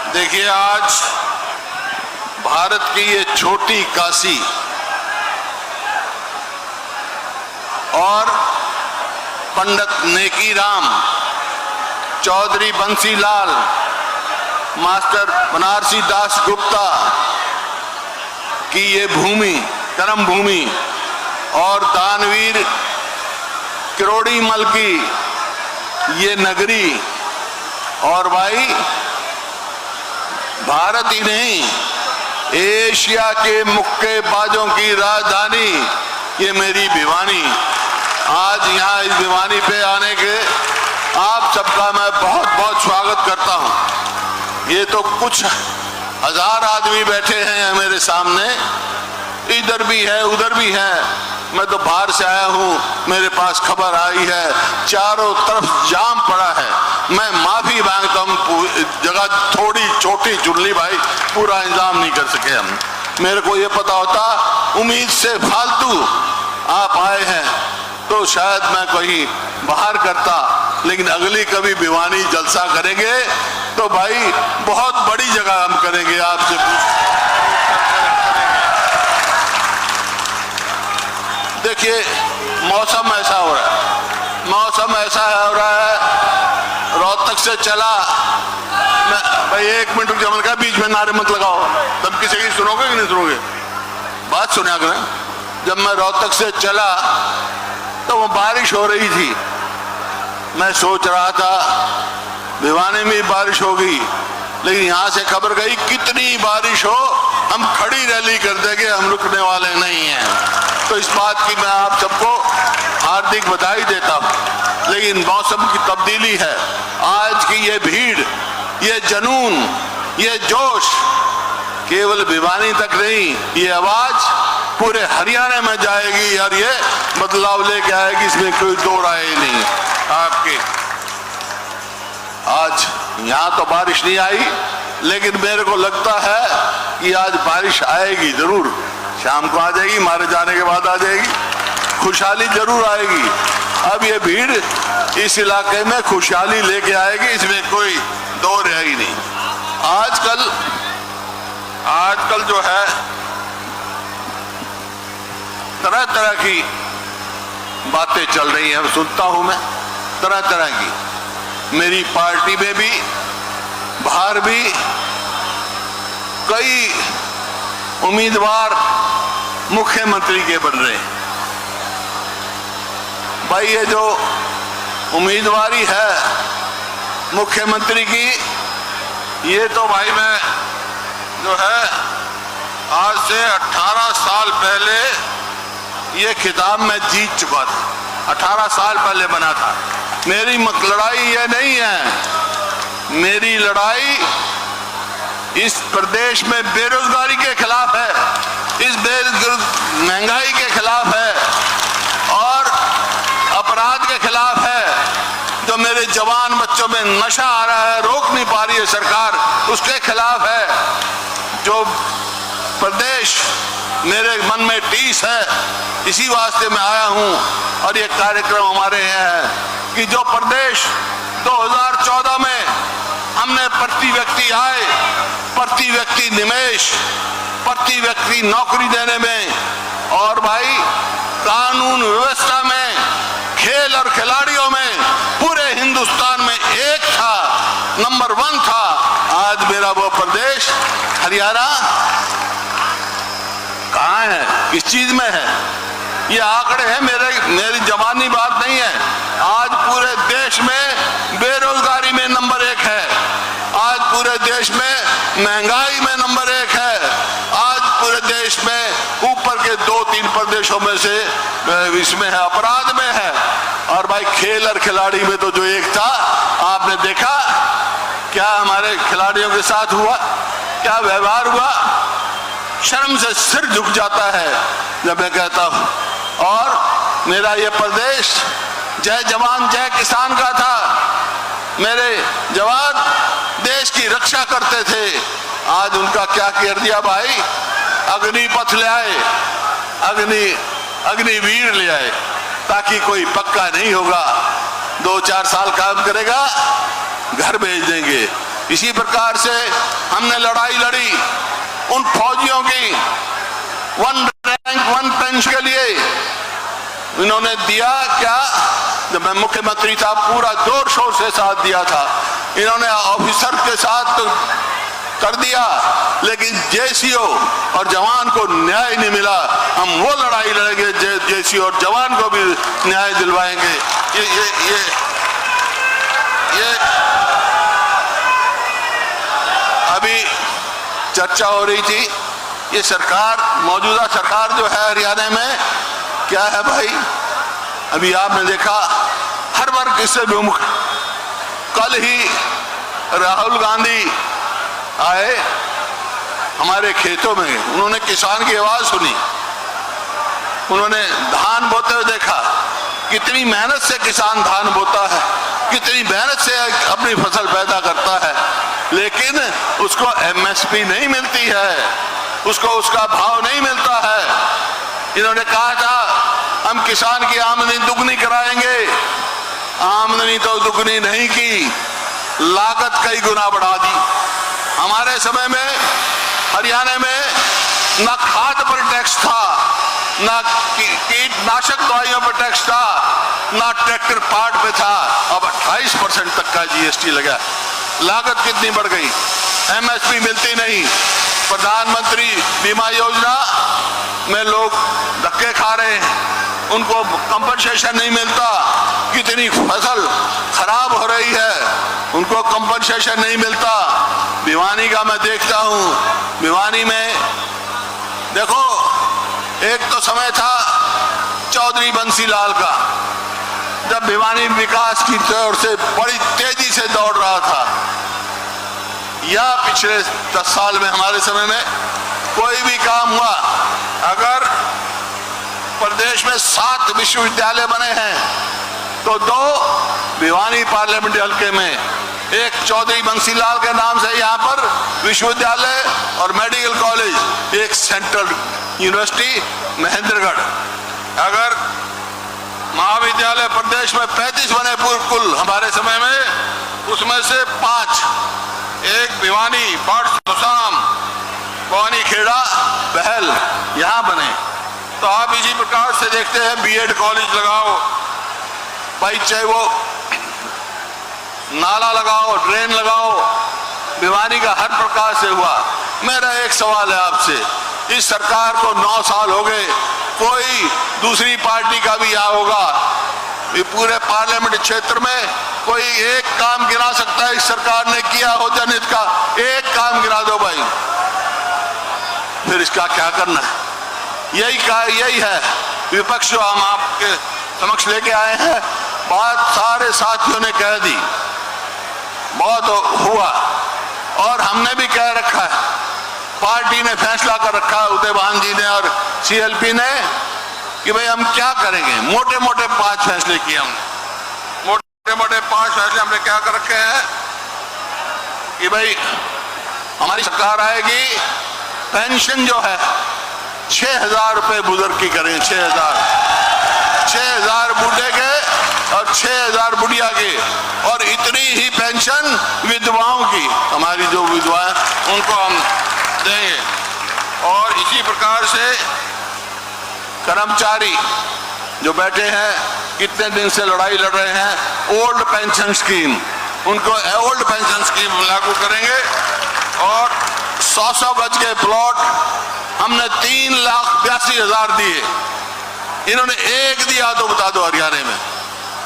देखिए, आज भारत की ये छोटी काशी और पंडित नेकीराम, चौधरी बंसीलाल, मास्टर बनारसी दास गुप्ता की ये भूमि, कर्म भूमि, और दानवीर किरोड़ीमल की ये नगरी, और भाई भारत ही नहीं, एशिया के मुक्केबाजों की राजधानी ये मेरी भिवानी। आज यहाँ इस भिवानी पे आने के आप सबका मैं बहुत बहुत स्वागत करता हूँ। ये तो कुछ हजार आदमी बैठे हैं मेरे सामने, इधर भी है उधर भी है। मैं तो बाहर से आया हूँ, मेरे पास खबर आई है चारों तरफ जाम पड़ा है। मैं माफी मांगता हूँ, जगह थोड़ी छोटी चुनली भाई, पूरा इंतजाम नहीं कर सके हम। मेरे को ये पता होता, उम्मीद से फालतू आप आए हैं तो शायद मैं कहीं बाहर करता, लेकिन अगली कभी भिवानी जलसा करेंगे तो भाई बहुत बड़ी जगह हम करेंगे। आपसे देखिए, मौसम ऐसा हो रहा है, मौसम ऐसा हो रहा है, रोहतक से चला मैं भाई, एक मिनट जमन का बीच में नारे मत लगाओ, तब किसी की सुनोगे कि नहीं सुनोगे? बात सुना करें। जब मैं रोहतक से चला तो वो बारिश हो रही थी। मैं सोच रहा था भिवानी में बारिश होगी, लेकिन यहां से खबर गई कितनी बारिश हो हम खड़ी रैली कर देंगे, हम रुकने वाले नहीं हैं। तो इस बात की मैं आप सबको हार्दिक बधाई देता हूं। लेकिन मौसम की तब्दीली है, आज की ये भीड़, ये जुनून, ये जोश केवल भिवानी तक नहीं, ये आवाज पूरे हरियाणा में जाएगी और ये बदलाव लेके आएगी, इसमें कोई दो राय नहीं। आपके आज यहाँ तो बारिश नहीं आई, लेकिन मेरे को लगता है कि आज बारिश आएगी जरूर, शाम को आ जाएगी, मारे जाने के बाद आ जाएगी, खुशहाली जरूर आएगी। अब ये भीड़ इस इलाके में खुशहाली लेके आएगी, इसमें कोई दो राय ही नहीं। आजकल जो है तरह तरह की बातें चल रही हैं, सुनता हूं मैं तरह तरह की। मेरी पार्टी में भी, बाहर भी कई उम्मीदवार मुख्यमंत्री के बन रहे हैं। भाई ये जो उम्मीदवारी है मुख्यमंत्री की, ये तो भाई मैं जो है आज से 18 साल पहले ये खिताब मैं जीत चुका था। 18 साल पहले बना था। मेरी लड़ाई ये नहीं है, मेरी लड़ाई इस प्रदेश में बेरोजगारी के खिलाफ है, इस महंगाई के खिलाफ है और अपराध के खिलाफ है। जो मेरे जवान बच्चों में नशा आ रहा है, रोक नहीं पा रही है सरकार, उसके खिलाफ है। जो प्रदेश मेरे मन में टीस है, इसी वास्ते मैं आया हूं। और ये कार्यक्रम हमारे यहाँ है कि जो प्रदेश 2014 में हमने प्रति व्यक्ति आय, प्रति व्यक्ति निवेश, प्रति व्यक्ति नौकरी देने में और भाई कानून व्यवस्था में, खेल और खिलाड़ियों में पूरे हिंदुस्तान में एक था, नंबर 1 था। आज मेरा वो प्रदेश हरियाणा कहाँ है, किस चीज में है? ये आंकड़े हैं, मेरी जवानी बात नहीं है। आज पूरे देश में बेरोजगारी में नंबर 1 है, आज पूरे देश में महंगाई में नंबर 1 है, आज पूरे देश में ऊपर के 2-3 प्रदेशों में से इसमें है, अपराध में है। और भाई खेल और खिलाड़ी में तो जो एक था, आपने देखा क्या हमारे खिलाड़ियों के साथ हुआ, क्या व्यवहार हुआ। शर्म से सिर झुक जाता है जब मैं कहता हूं। और मेरा ये प्रदेश जय जवान जय किसान का था। मेरे जवान देश की रक्षा करते थे। आज उनका क्या कर दिया भाई, अग्निपथ ले आए, अग्निवीर ले आए, ताकि कोई पक्का नहीं होगा, 2-4 साल काम करेगा, घर भेज देंगे। इसी प्रकार से हमने लड़ाई लड़ी उन फौजियों की 1 रैंक 1 पेंशन के लिए। इन्होंने दिया क्या? जब मैं मुख्यमंत्री था पूरा जोर शोर से साथ दिया था। इन्होंने ऑफिसर के साथ तो कर दिया, लेकिन जेसीओ और जवान को न्याय नहीं मिला। हम वो लड़ाई लड़ेंगे, जेसीओ और जवान को भी न्याय दिलवाएंगे। ये अभी चर्चा हो रही थी, ये सरकार, मौजूदा सरकार जो है हरियाणा में, क्या है भाई? अभी आपने देखा हर वर्ग इससे विमुख। कल ही राहुल गांधी आए हमारे खेतों में, उन्होंने किसान की आवाज सुनी, उन्होंने धान बोते हुए देखा, कितनी मेहनत से किसान धान बोता है, कितनी मेहनत से अपनी फसल पैदा करता है, लेकिन उसको एमएसपी नहीं मिलती है, उसको उसका भाव नहीं मिलता है। इन्होंने कहा था हम किसान की आमदनी दुगनी कराएंगे, आमदनी तो दुगनी नहीं की, लागत कई गुना बढ़ा दी। हमारे समय में हरियाणा में ना खाद पर टैक्स था, ना कीटनाशक दवाइयों पर टैक्स था, ना ट्रैक्टर पार्ट पे था। अब 28% तक का जीएसटी लगा। लागत कितनी बढ़ गई, एमएसपी मिलती नहीं। प्रधानमंत्री बीमा योजना में लोग धक्के खा रहे हैं, उनको कंपनसेशन नहीं मिलता। कितनी फसल खराब हो रही है, उनको कंपनसेशन नहीं मिलता। भिवानी का मैं देखता हूं, भिवानी में देखो, एक तो समय था चौधरी बंसीलाल का, जब भिवानी विकास की ओर से बड़ी तेजी से दौड़ रहा था। या पिछले 10 साल में हमारे समय में कोई भी काम हुआ, अगर प्रदेश में 7 विश्वविद्यालय बने हैं तो 2 भिवानी पार्लियामेंट हल्के में, एक चौधरी बंसीलाल के नाम से यहाँ पर विश्वविद्यालय और मेडिकल कॉलेज, एक सेंट्रल यूनिवर्सिटी महेंद्रगढ़। अगर महाविद्यालय प्रदेश में 35 बने कुल हमारे समय में, उसमें से 5, एक भिवानी, बाड़सूसाम, भवानी खेड़ा, बहल यहाँ बने। तो आप इसी प्रकार से देखते हैं बीएड कॉलेज लगाओ भाई, चाहे वो नाला लगाओ, ड्रेन लगाओ, भिवानी का हर प्रकार से हुआ। मेरा एक सवाल है आपसे, इस सरकार को 9 साल हो गए, कोई दूसरी पार्टी का भी यहाँ होगा, ये पूरे पार्लियामेंट क्षेत्र में कोई एक काम गिरा सकता है इस सरकार ने किया हो जनहित का? एक काम गिरा दो भाई, फिर इसका क्या करना है? यही है विपक्ष जो हम आपके समक्ष लेके आए हैं। बात सारे साथियों ने कह दी, बहुत हुआ, और हमने भी कह रखा है, पार्टी ने फैसला कर रखा है, उदयभान जी ने और सीएलपी ने, कि भाई हम क्या करेंगे। मोटे मोटे 5 फैसले किए हमने, मोटे मोटे 5 फैसले हमने क्या कर रखे हैं कि भाई हमारी सरकार आएगी, पेंशन जो है 6,000 रुपए बुजुर्ग की करें, 6,000 बूढ़े के और 6,000 बुढ़िया के, और इतनी ही पेंशन विधवाओं की, हमारी जो विधवाएं उनको हम देंगे। और इसी प्रकार से कर्मचारी जो बैठे हैं, कितने दिन से लड़ाई लड़ रहे हैं, ओल्ड पेंशन स्कीम, उनको ओल्ड पेंशन स्कीम लागू करेंगे। और 100 गज के प्लॉट हमने 3,82,000 दिए, इन्होंने एक दिया तो बता दो हरियाणा में।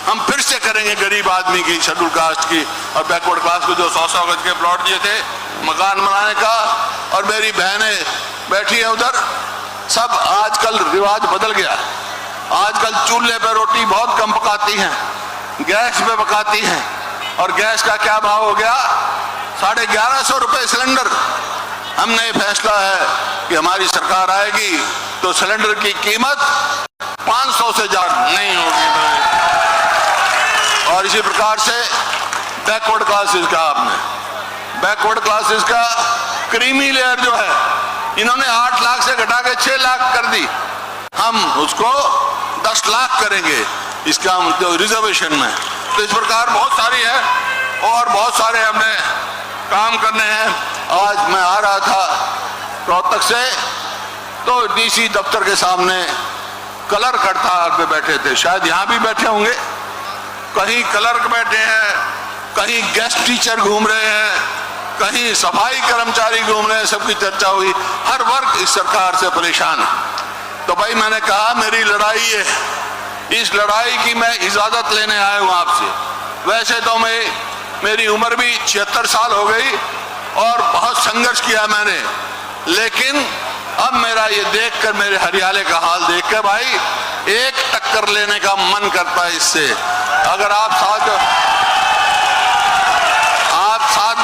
हम फिर से करेंगे गरीब आदमी की, शेड्यूल कास्ट की और बैकवर्ड क्लास को जो 100 गज के प्लॉट दिए थे मकान बनाने का। और मेरी बहनें बैठी है उधर, सब आजकल रिवाज बदल गया, आजकल चूल्हे पे रोटी बहुत कम पकाती हैं, गैस पे पकाती हैं। और गैस का क्या भाव हो गया? 1150 रुपए सिलेंडर। हमने फैसला है कि हमारी सरकार आएगी तो सिलेंडर की कीमत 500 से ज्यादा नहीं होगी। और इसी प्रकार से बैकवर्ड क्लासेस का, आपने बैकवर्ड क्लासेस का क्रीमी लेयर जो है, इन्होंने 8 लाख से घटा के 6 लाख कर दी, हम उसको 10 लाख करेंगे इसका जो रिजर्वेशन में। तो इस प्रकार बहुत सारी है, और बहुत सारे हमने काम करने हैं। आज मैं आ रहा था रोहतक से, तो डीसी दफ्तर के सामने क्लर्क हड़ताल पे बैठे थे, शायद यहाँ भी बैठे होंगे, कहीं क्लर्क बैठे हैं, कहीं गेस्ट टीचर घूम रहे हैं, कहीं सफाई कर्मचारी घूम रहे हैं, सबकी चर्चा हुई। हर वर्ग इस सरकार से परेशान है। तो भाई मैंने कहा मेरी लड़ाई है, इस लड़ाई की मैं इजाजत लेने आया हूं आपसे। वैसे तो मेरी उम्र भी 76 साल हो गई और बहुत संघर्ष किया मैंने, लेकिन अब मेरा ये देखकर, मेरे हरियाले का हाल देखकर भाई एक टक्कर लेने का मन करता है इससे। अगर आप साथ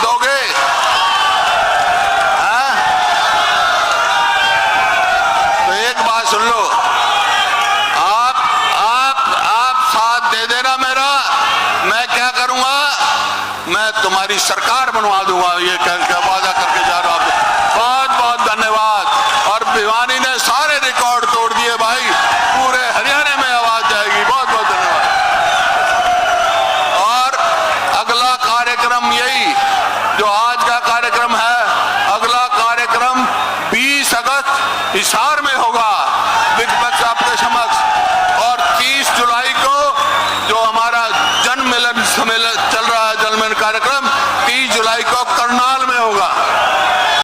दोगे, तो एक बात सुन लो, आप साथ दे देना मेरा, मैं क्या करूंगा, मैं तुम्हारी सरकार बनवा दूंगा, ये वादा करके जा रहा हूं। बहुत बहुत धन्यवाद। और भिवानी ने सारे रिकॉर्ड तोड़ दिए भाई, पूरे हरियाणा में आवाज जाएगी। बहुत बहुत धन्यवाद। और अगला कार्यक्रम यही जो आज का कार्यक्रम है, अगला कार्यक्रम 20 अगस्त हिसार में होगा।